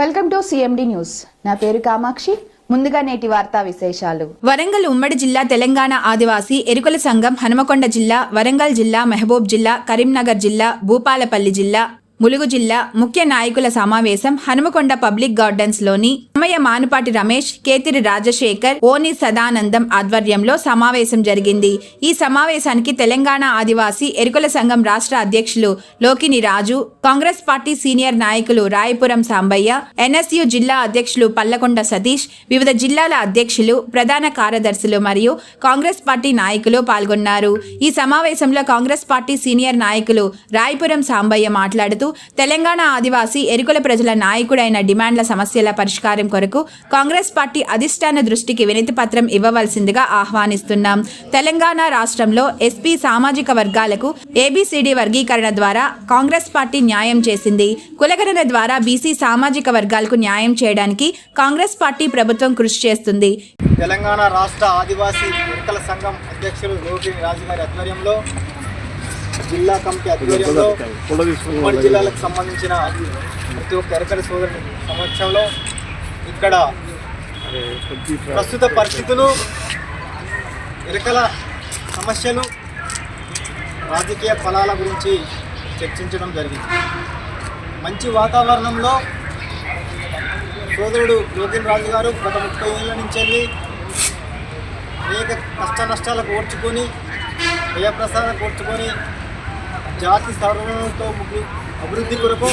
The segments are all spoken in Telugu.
Welcome to CMD news. నా పేరు కామాక్షి. ముందుగా నేటి వార్తా విశేషాలు. వరంగల్ ఉమ్మడి జిల్లా తెలంగాణ ఆదివాసీ ఎరుకల సంఘం హనుమకొండ జిల్లా, వరంగల్ జిల్లా, మహబూబ్ జిల్లా, కరీంనగర్ జిల్లా, భూపాలపల్లి జిల్లా, ములుగు జిల్లా ముఖ్య నాయకుల సమావేశం హనుమకొండ పబ్లిక్ గార్డెన్స్ లోని అమ్మయ్య మానుపాటి రమేష్, కేతిరి రాజశేఖర్, ఓని సదానందం ఆధ్వర్యంలో సమావేశం జరిగింది. ఈ సమావేశానికి తెలంగాణ ఆదివాసీ ఎరుకల సంఘం రాష్ట్ర అధ్యక్షులు లోకిని రాజు, కాంగ్రెస్ పార్టీ సీనియర్ నాయకులు రాయపురం సాంబయ్య, ఎన్ఎస్యు జిల్లా అధ్యక్షులు పల్లకొండ సతీష్, వివిధ జిల్లాల అధ్యక్షులు, ప్రధాన కార్యదర్శులు మరియు కాంగ్రెస్ పార్టీ నాయకులు పాల్గొన్నారు. ఈ సమావేశంలో కాంగ్రెస్ పార్టీ సీనియర్ నాయకులు రాయపురం సాంబయ్య మాట్లాడుతూ తెలంగాణ ఆదివాసీ ఎరుకల ప్రజల నాయకుడైన డిమాండ్ల సమస్యల పరిష్కారం కొరకు కాంగ్రెస్ పార్టీ అధిష్టాన దృష్టికి వినతి పత్రం ఇవ్వవలసిందిగా ఆహ్వానిస్తున్నాం. తెలంగాణ రాష్ట్రంలో ఎస్పీ సామాజిక వర్గాలకు ఏబిసిడి వర్గీకరణ ద్వారా కాంగ్రెస్ పార్టీ న్యాయం చేసింది. కులగణన ద్వారా బీసీ సామాజిక వర్గాలకు న్యాయం చేయడానికి కాంగ్రెస్ పార్టీ ప్రభుత్వం కృషి చేస్తుంది. తెలంగాణ రాష్ట్ర ఆదివాసీ ఎరుకల సంఘం అధ్యక్షులు లోకిని రాజు గారి ఆధ్వర్యంలో, జిల్లా కమిటీ ఆధ్వర్యంలో ఉమ్మడి జిల్లాలకు సంబంధించిన ప్రతి ఒక్క ఎరుకల సోదరుని సమక్షంలో ఇక్కడ ప్రస్తుత పరిస్థితులు, ఎరుకల సమస్యలు, రాజకీయ ఫలాల గురించి చర్చించడం జరిగింది. మంచి వాతావరణంలో సోదరుడు లోకిని రాజు గారు గత 30 ఏళ్ళ నుంచి వెళ్ళి అనేక కష్ట నష్టాలకు ఓర్చుకొని, వ్యయప్రసాదాలకు ఓర్చుకొని, జాతి సర్వతో అభివృద్ధి కొరకు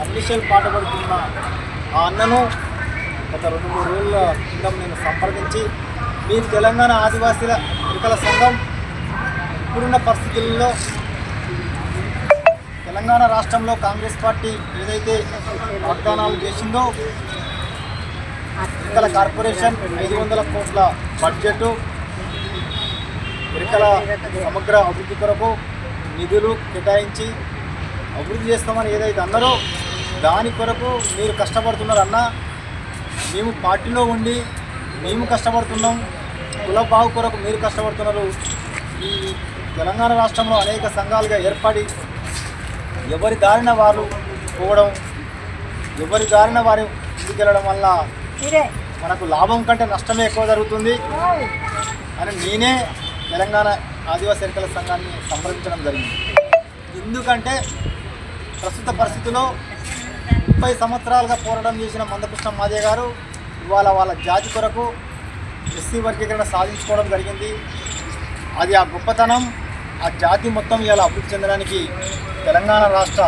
అన్నిషాలు పాటుపడుతున్న ఆ అన్నను గత 2-3 రోజుల క్రితం నేను సంప్రదించి, మీరు తెలంగాణ ఆదివాసీల ఎరుకల సంఘం ఇప్పుడున్న పరిస్థితుల్లో తెలంగాణ రాష్ట్రంలో కాంగ్రెస్ పార్టీ ఏదైతే వాగ్దానాలు చేసిందో, ఎరుకల కార్పొరేషన్ 500 కోట్ల బడ్జెట్, ఎరుకల సమగ్ర అభివృద్ధి కొరకు నిధులు కేటాయించి అభివృద్ధి చేస్తామని ఏదైతే అన్నారో దాని కొరకు మీరు కష్టపడుతున్నారన్నా, మేము పార్టీలో ఉండి మేము కష్టపడుతున్నాం, కుల బావు కొరకు మీరు కష్టపడుతున్నారు. ఈ తెలంగాణ రాష్ట్రంలో అనేక సంఘాలుగా ఏర్పడి ఎవరి దారిన వారు పోవడం, ఎవరి దారిన వారు ముందుకెళ్ళడం వల్ల మనకు లాభం కంటే నష్టమే ఎక్కువ జరుగుతుంది అని నేనే తెలంగాణ ఆదివాసీ ఎరుకల సంఘాన్ని సంప్రదించడం జరిగింది. ఎందుకంటే ప్రస్తుత పరిస్థితిలో 30 సంవత్సరాలుగా పోరాటం చేసిన మందకృష్ణ మాదే గారు ఇవాళ వాళ్ళ జాతి కొరకు ఎస్సీ వర్గీకరణ సాధించుకోవడం జరిగింది. అది ఆ గొప్పతనం, ఆ జాతి మొత్తం ఇవాళ అభివృద్ధి చెందడానికి తెలంగాణ రాష్ట్ర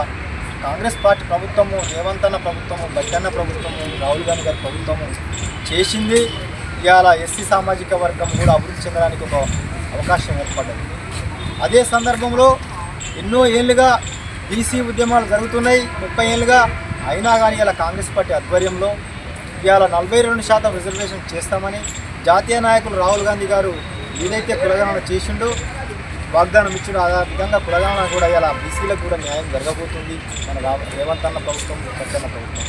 కాంగ్రెస్ పార్టీ ప్రభుత్వము, రేవంత్ అన్న ప్రభుత్వము, బట్టన్న ప్రభుత్వము, రాహుల్ గాంధీ గారి ప్రభుత్వము చేసింది. ఇవాళ ఎస్సీ సామాజిక వర్గం కూడా అభివృద్ధి చెందడానికి ఒక అవకాశం ఏర్పడ్డది. అదే సందర్భంలో ఎన్నో ఏళ్ళుగా బీసీ ఉద్యమాలు జరుగుతున్నాయి, 30 ఏళ్ళుగా. అయినా కానీ ఇలా కాంగ్రెస్ పార్టీ ఆధ్వర్యంలో ఇవాళ 42% రిజర్వేషన్ చేస్తామని జాతీయ నాయకులు రాహుల్ గాంధీ గారు ఏదైతే కులగణన చేసిండో, వాగ్దానం ఇచ్చిండో, ఆ విధంగా కులగణన కూడా ఇలా బీసీలకు కూడా న్యాయం జరగబోతుంది మన రేవంత్ అన్న ప్రభుత్వం, బట్టన్న ప్రభుత్వం.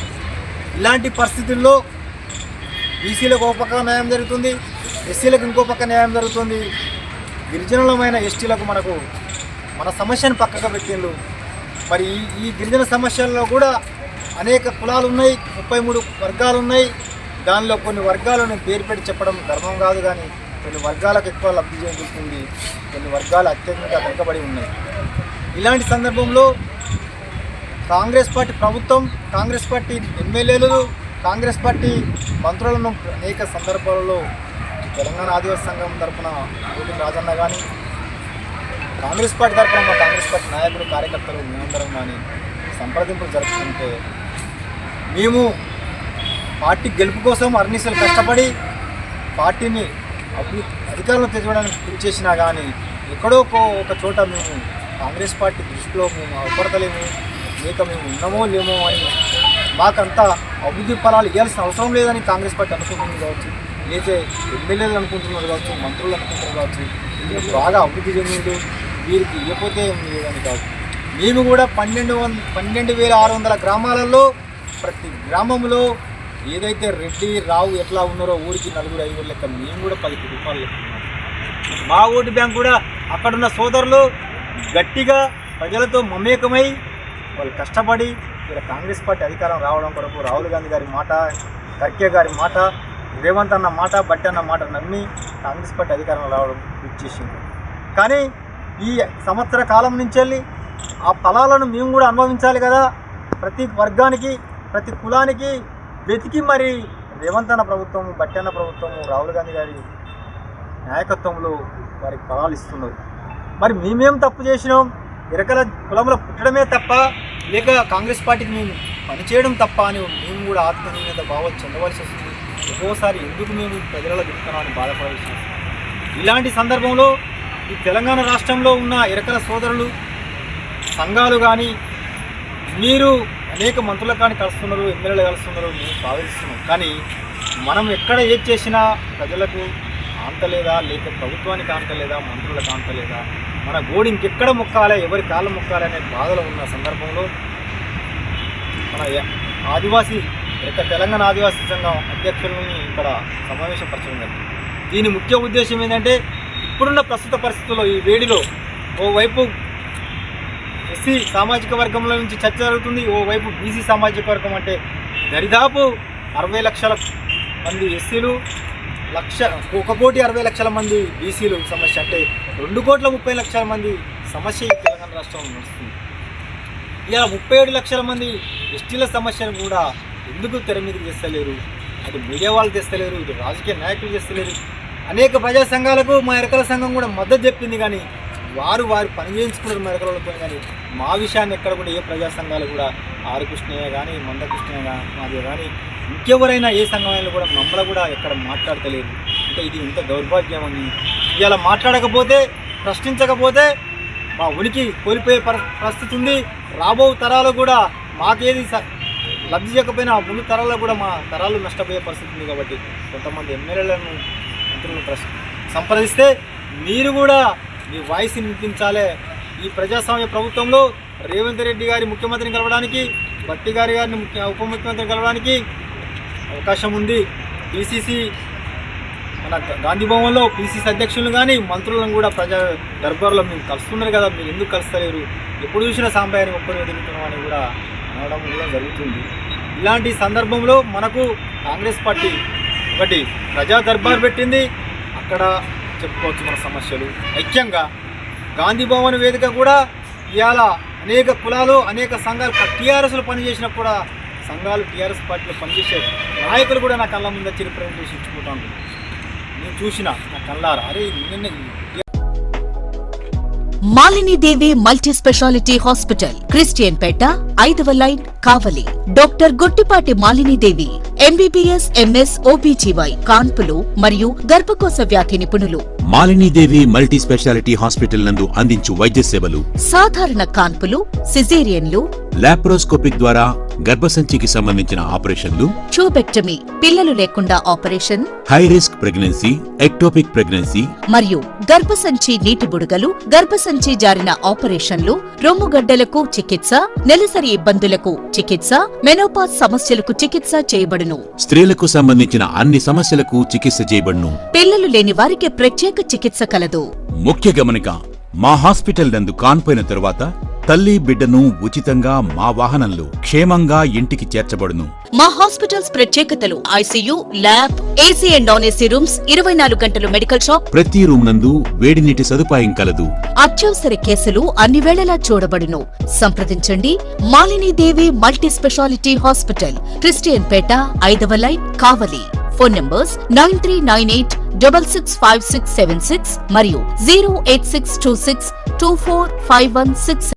ఇలాంటి పరిస్థితుల్లో బీసీలకు ఒక పక్క న్యాయం జరుగుతుంది, ఎస్సీలకు ఇంకో పక్క న్యాయం జరుగుతుంది. గిరిజనులమైన ఎస్టీలకు మన సమస్యను పక్కగా పెట్టిండ్రు. మరి ఈ గిరిజన సమస్యల్లో కూడా అనేక కులాలు ఉన్నాయి, 33 వర్గాలు ఉన్నాయి. దానిలో కొన్ని వర్గాలను పేరు పెట్టి చెప్పడం ధర్మం కాదు, కానీ కొన్ని వర్గాలకు ఎక్కువ లబ్ధి చేకూరుతుంది, కొన్ని వర్గాలు అత్యధికంగా వెనుకబడి ఉన్నాయి. ఇలాంటి సందర్భంలో కాంగ్రెస్ పార్టీ ప్రభుత్వం, కాంగ్రెస్ పార్టీ ఎమ్మెల్యేలు, కాంగ్రెస్ పార్టీ మంత్రులను అనేక సందర్భాలలో తెలంగాణ ఆదివాసీ సంఘం తరఫున లోకిని రాజన్న కానీ, కాంగ్రెస్ పార్టీ తరఫున మా కాంగ్రెస్ పార్టీ నాయకులు, కార్యకర్తలు మేమందరం కానీ సంప్రదింపులు జరుపుకుంటే, మేము పార్టీ గెలుపు కోసం అర్నిసలు కష్టపడి పార్టీని అధికారంలో తెచ్చుకోవడానికి కృషి చేసినా కానీ ఎక్కడో ఒక చోట మేము కాంగ్రెస్ పార్టీ దృష్టిలో మేము అవపడతలేము, లేక మేము ఉన్నామో లేమో అని, మాకంతా అభివృద్ధి ఫలాలు ఇవ్వాల్సిన అవసరం లేదని కాంగ్రెస్ పార్టీ అనుకుంటుంది కావచ్చు, లేతే ఎమ్మెల్యేలు అనుకుంటున్నారు కావచ్చు, మంత్రులు అనుకుంటున్నారు కావచ్చు, బాగా అభివృద్ధి చెందిండు, వీరికి ఇవ్వకపోతే ఏం లేదని కాదు. మేము కూడా 12,600 గ్రామాలలో ప్రతి గ్రామంలో ఏదైతే రెడ్డి, రావు ఎట్లా ఉన్నారో ఊరికి 4-5 లెక్క మేము కూడా 10 రూపాయలు లెక్క. మా ఓటు బ్యాంక్ కూడా అక్కడున్న సోదరులు గట్టిగా ప్రజలతో మమేకమై వాళ్ళు కష్టపడి ఇలా కాంగ్రెస్ పార్టీ అధికారం రావడం కొరకు రాహుల్ గాంధీ గారి మాట, ఖర్గే గారి మాట, రేవంత్ అన్న మాట, బట్టి అన్న మాట నమ్మి కాంగ్రెస్ పార్టీ అధికారం రావడం ఇచ్చేసింది. కానీ ఈ సంవత్సర కాలం నుంచి వెళ్ళి ఆ ఫలాలను మేము కూడా అనుభవించాలి కదా. ప్రతి వర్గానికి, ప్రతి కులానికి వెతికి మరి రేవంత్ అన్న ప్రభుత్వం, బట్టి అన్న ప్రభుత్వం, రాహుల్ గాంధీ గారి నాయకత్వంలో వారికి ఫలాలు ఇస్తున్నారు. మరి మేమేం తప్పు చేసినాం? ఎరకల కులంలో పుట్టడమే తప్ప, లేక కాంగ్రెస్ పార్టీకి మేము పనిచేయడం తప్ప అని మేము కూడా ఆత్మహీనత భావం చెందవలసి వస్తుంది. ఒక్కోసారి ఎందుకు మేము ప్రజలలో దిక్కుతున్నామని బాధపడాల్సి వస్తుంది. ఇలాంటి సందర్భంలో ఈ తెలంగాణ రాష్ట్రంలో ఉన్న ఎరకల సోదరులు సంఘాలు కానీ, మీరు అనేక మంత్రులకు కానీ కలుస్తున్నారు, ఎమ్మెల్యేలు కలుస్తున్నారు, మేము భావిస్తున్నాం. కానీ మనం ఎక్కడ ఏది చేసినా ప్రజలకు ఆంతలేదా, లేక ప్రభుత్వానికి ఆంతలేదా, మంత్రులకు ఆంతలేదా, మన గోడు ఇంకెక్కడ మొక్కాలి, ఎవరి కాళ్ళు మొక్కాలి అనే బాధలో ఉన్న సందర్భంలో మన ఆదివాసీ తెలంగాణ ఆదివాసీ సంఘం అధ్యక్షులని ఇక్కడ సమావేశపరచడం జరిగింది. దీని ముఖ్య ఉద్దేశం ఏంటంటే, ఇప్పుడున్న ప్రస్తుత పరిస్థితుల్లో ఈ వేడిలో ఓవైపు ఎస్సీ సామాజిక వర్గంలో నుంచి చర్చ జరుగుతుంది, ఓవైపు బీసీ సామాజిక వర్గం అంటే దరిదాపు 60 లక్షల మంది ఎస్సీలు, 1,60,60,00,000 మంది బీసీలు సమస్య, అంటే 2,30,00,000 మంది సమస్య ఈ తెలంగాణ రాష్ట్రంలో నడుస్తుంది. ఇలా 37 లక్షల మంది ఎస్టీల సమస్యను కూడా ఎందుకు తెర మీదకి తెస్తలేరు? అటు మీడియా వాళ్ళు తెస్తలేరు, ఇటు రాజకీయ నాయకులు తెస్తలేరు. అనేక ప్రజా సంఘాలకు మా ఎరకల సంఘం కూడా మద్దతు చెప్పింది, కానీ వారు పని చేయించుకున్నారు మా ఎరకలతో. కానీ మా విషయాన్ని ఎక్కడ కూడా ఏ ప్రజా సంఘాలు కూడా ఆర్ కృష్ణయ్య కానీ, మందకృష్ణయ్య మాది కానీ, ఇంకెవరైనా ఏ సంఘం అయినా కూడా మమ్మల్ని కూడా ఎక్కడ మాట్లాడతలేరు. అంటే ఇది ఇంత దౌర్భాగ్యం అని, ఇలా మాట్లాడకపోతే, ప్రశ్నించకపోతే మా ఉనికి కోల్పోయే పరిస్థితి ఉంది. రాబో తరాలు కూడా మాకేది లబ్ధి చేయకపోయినా ముందు తరాల్లో కూడా మా తరాలు నష్టపోయే పరిస్థితి ఉంది. కాబట్టి కొంతమంది ఎమ్మెల్యేలను, మంత్రులను సంప్రదిస్తే మీరు కూడా మీ వాయిస్ వినిపించాలి. ఈ ప్రజాస్వామ్య ప్రభుత్వంలో రేవంత్ రెడ్డి గారి ముఖ్యమంత్రిని కలవడానికి, బట్టి గారిని ఉప ముఖ్యమంత్రిని కలవడానికి అవకాశం ఉంది. పిసిసి మన గాంధీ భవన్లో పిసిసి అధ్యక్షులను కానీ, మంత్రులను కూడా ప్రజా దర్బార్లో మేము కలుస్తున్నారు కదా, మీరు ఎందుకు కలుస్తలేరు? ఎప్పుడు చూసినా సాంబయ్యని ఒక్కరిని తిరుగుతున్నాం అని కూడా అనడం కూడా జరుగుతుంది. ఇలాంటి సందర్భంలో మనకు కాంగ్రెస్ పార్టీ ఒకటి ప్రజా దర్బార్ పెట్టింది. అక్కడ చెప్పుకోవచ్చు మన సమస్యలు. ఐక్యంగా గాంధీ భవన్ వేదిక కూడా ఇవాళ అనేక కులాలు, అనేక సంఘాలు టీఆర్ఎస్లో పనిచేసినా కూడా సంఘాలు, టీఆర్ఎస్ పార్టీలో పనిచేసే నాయకులు కూడా నా కళ్ళ ముందు వచ్చి రిప్రజెంటేషన్ ఇచ్చుకుంటాను. నేను చూసిన నా కళ్ళారా, అరే నిన్న మాలిని దేవి మల్టీ స్పెషాలిటీ హాస్పిటల్, క్రిస్టియన్ పేట, 5వ లైన్, కావలి. డాక్టర్ గుట్టిపాటి మాలిని దేవి ఎంబీబీఎస్, ఎంఎస్, ఓబీజీవై, కాన్పులు మరియు గర్భకోశ వ్యాధి నిపుణులు. మాలినీదేవి మల్టీ స్పెషాలిటీ హాస్పిటల్ నందు అందించు వైద్య సేవలు: సాధారణ కాన్పులు, సిజేరియన్లు, లాప్రోస్కోపిక్ ద్వారా గర్భసంచికి సంబంధించిన ఆపరేషన్లు, ట్యూబెక్టమీ, పిల్లలు లేకుండా operation, high risk pregnancy, ectopic pregnancy మరియు గర్భసంచి నీటి బుడగలు, గర్భసంచి జారిన ఆపరేషన్లు, రొమ్ముగడ్డలకు చికిత్స, నెలసరి ఇబ్బందులకు చికిత్స, మెనోపాజ్ సమస్యలకు చికిత్స చేయబడును. స్త్రీలకు సంబంధించిన అన్ని సమస్యలకు చికిత్స చేయబడును. పిల్లలు లేని వారికి ప్రత్యేక చికిత్స కలదు. ముఖ్య గమనిక: మా హాస్పిటల్ నందు కాన్పోయిన తరువాత తల్లి బిడ్డను ఉచితంగా మా వాహనంలో క్షేమంగా ఇంటికి చేర్చబడును. మా హాస్పిటల్స్ ప్రత్యేకతలు: ICU, lab, AC and non AC rooms, 24 గంటలు మెడికల్ షాప్, ప్రతి రూమ్ నందు వేడి నీటి సదుపాయం కలదు. అత్యవసర కేసులు అన్ని వేళలా చూడబడును. సంప్రదించండి మాలిని దేవి మల్టీ స్పెషాలిటీ హాస్పిటల్, క్రిస్టియన్ పేట, 5వ లైన్, కావలి. ఫోన్ నంబర్స్ 9398665676 మరియు 08626245166.